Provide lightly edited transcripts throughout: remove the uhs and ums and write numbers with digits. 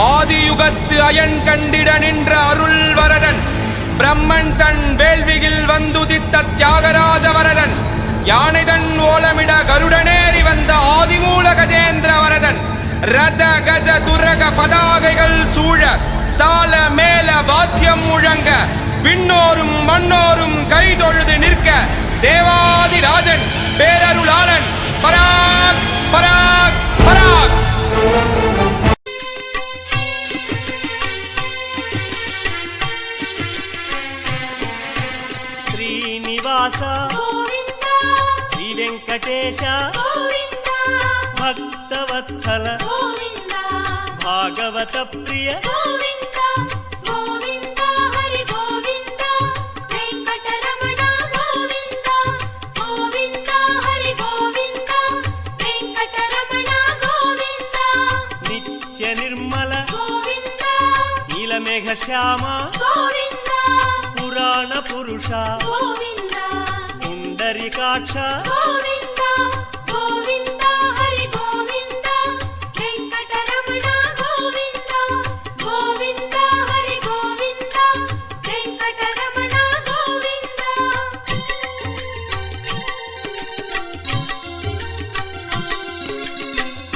ஆதியுகத்து iron கண்டிட நின்ற அருள் வரதன் பிரம்மன் தன் வேள்வியில் வந்துதித்த தியாகராஜ வரதன் யானைதன் ஓலமிட கருடனேறி வந்த ஆதிமூல கஜேந்திர வரதன் ரத கஜ துரக பதாகைகள் சூழ தாள மேல வாத்தியம் முழங்க விண்ணோரும் மண்ணோரும் கைதொழுது நிற்க தேவாதிராஜன் பேரருளாளன் பராக் பராக் பராக். శ్రీనివాస శ్రీ వెంకటేశ భక్తవత్సల భాగవత ప్రియ నిత్య నిర్మల నీలమేఘ శ్యామ పురాణ పురుష పుండరీకాక్ష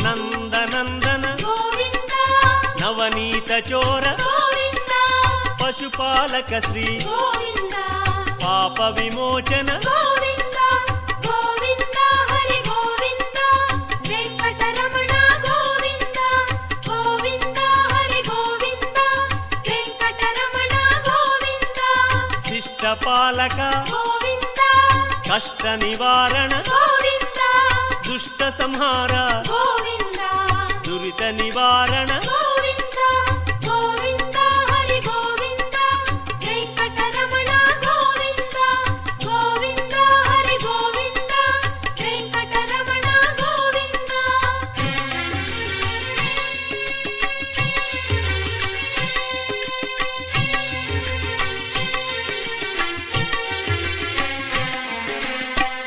నందనందన నవనీత చోర పశుపాలక శ్రీ పాప విమోచన శిష్టపాలక కష్ట నివారణ దుష్ట సంహార దురిత నివారణ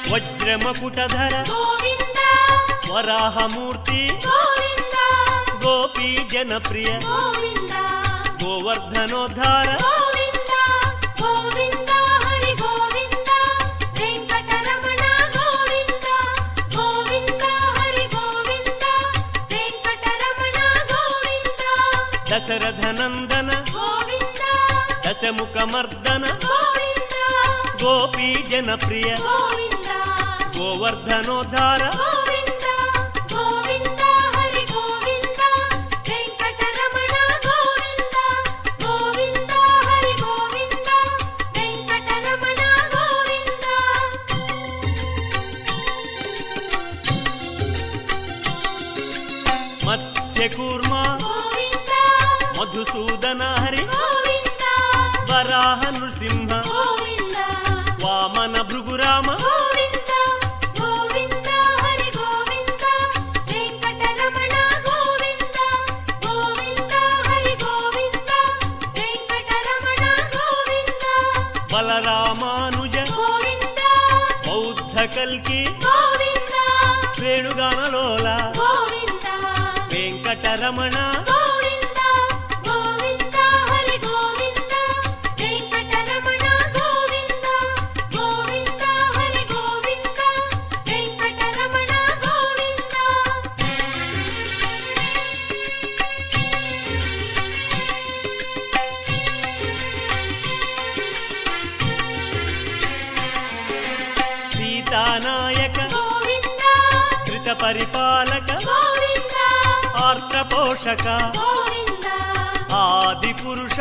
వజ్రమకుటధర వరాహమూర్తి గోపీ జనప్రియ గోవర్ధనోద్ధార దశరథనందన దశముఖమర్దన గోపీ జనప్రియ గోవర్ధనోద్ధార మత్స్యకూర్మ మధుసూదన హరి వరాహ నృసింహ వామన భృగురామ బలరామానుజ బౌద్ధ కల్కి వేణుగానలోల వెంకటరమణ సీతానాయక శ్రిత పరిపాలక ఆర్ద్ర పోషక ఆది పురుష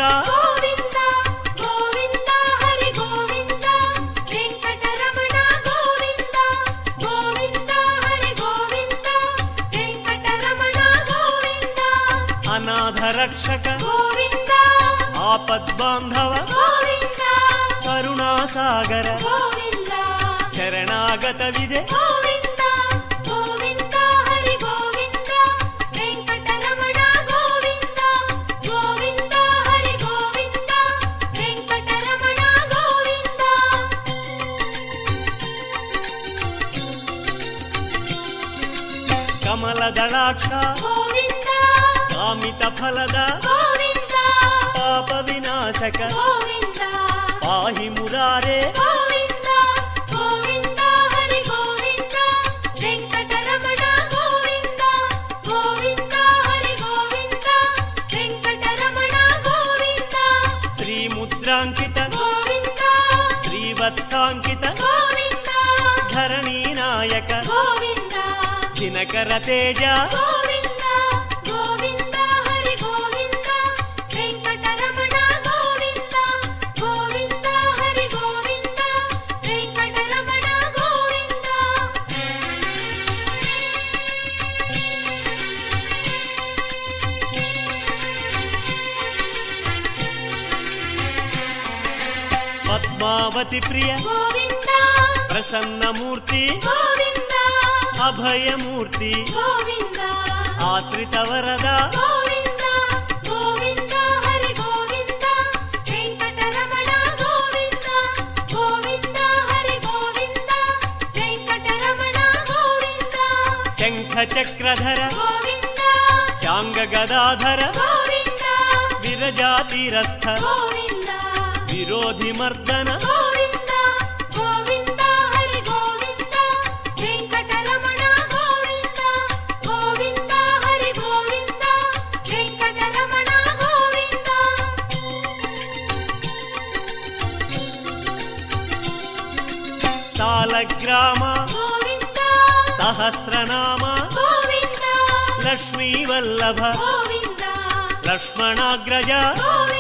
అనాథ రక్షక ఆపద్బాంధవ కరుణాసాగర శరణాగత విదే కమలదళాక్ష కామిత ಫಲದ ಗೋವಿಂದ ಪಾಪ ವಿನಾಶಕ ಗೋವಿಂದ ಪಾಹಿ ಮುರಾರೆ ಗೋವಿಂದ ಗೋವಿಂದ ಹರಿ ಗೋವಿಂದ ವೆಂಕಟರಮಣ ಗೋವಿಂದ ಗೋವಿಂದ ಹರಿ ಗೋವಿಂದ ವೆಂಕಟರಮಣ ಗೋವಿಂದ ಶ್ರೀ ಮುದ್ರಾಂಕಿತ ಗೋವಿಂದ ಶ್ರೀವತ್ಸಾಂಕಿತ ಗೋವಿಂದ ಧರಣಿ ನಾಯಕ ಗೋವಿಂದ ದಿನಕರ ತೇಜ ಗೋವಿಂದ ಗೋವಿಂದ ಹರಿ ಗೋವಿಂದ ವೆಂಕಟರಮಣ ಗೋವಿಂದ ಗೋವಿಂದ ಹರಿ ಗೋವಿಂದ ವೆಂಕಟರಮಣ ಗೋವಿಂದ ಪದ್ಮಾವತಿ ಪ್ರಿಯ ಗೋವಿಂದ ಪ್ರಸನ್ನ ಮೂರ್ತಿ ಗೋವಿಂದ ಅಭಯ ಮೂರ್ತಿ ಗೋವಿಂದ ಆಶ್ರಿತ ವರದ ಗೋವಿಂದ ಗೋವಿಂದ ಹರಿ ಗೋವಿಂದ ವೆಂಕಟರಮಣ ಗೋವಿಂದ ಗೋವಿಂದ ಹರಿ ಗೋವಿಂದ ವೆಂಕಟರಮಣ ಗೋವಿಂದ ಶಂಖ ಚಕ್ರಧರ ಗೋವಿಂದ ಶಾಂಗ ಗದಾಧರ ಗೋವಿಂದ ವಿರಜಾತಿರಸ್ಥ ಗೋವಿಂದ ವಿರೋಧಿ ಮರ್ದನ ಗೋವಿಂದ ಗೋವಿಂದ ಹರಿ ಗೋವಿಂದ ವೆಂಕಟರಮಣ ಗೋವಿಂದ ಗೋವಿಂದ ಹರಿ ಗೋವಿಂದ ವೆಂಕಟರಮಣ ಗೋವಿಂದ ಸಾಲಗ್ರಾಮ ಗೋವಿಂದ ಸಹಸ್ರನಾಮ ಗೋವಿಂದ ಲಕ್ಷ್ಮೀ ವಲ್ಲಭ ಗೋವಿಂದ ಲಕ್ಷ್ಮಣಾಗ್ರಜ ಗೋವಿಂದ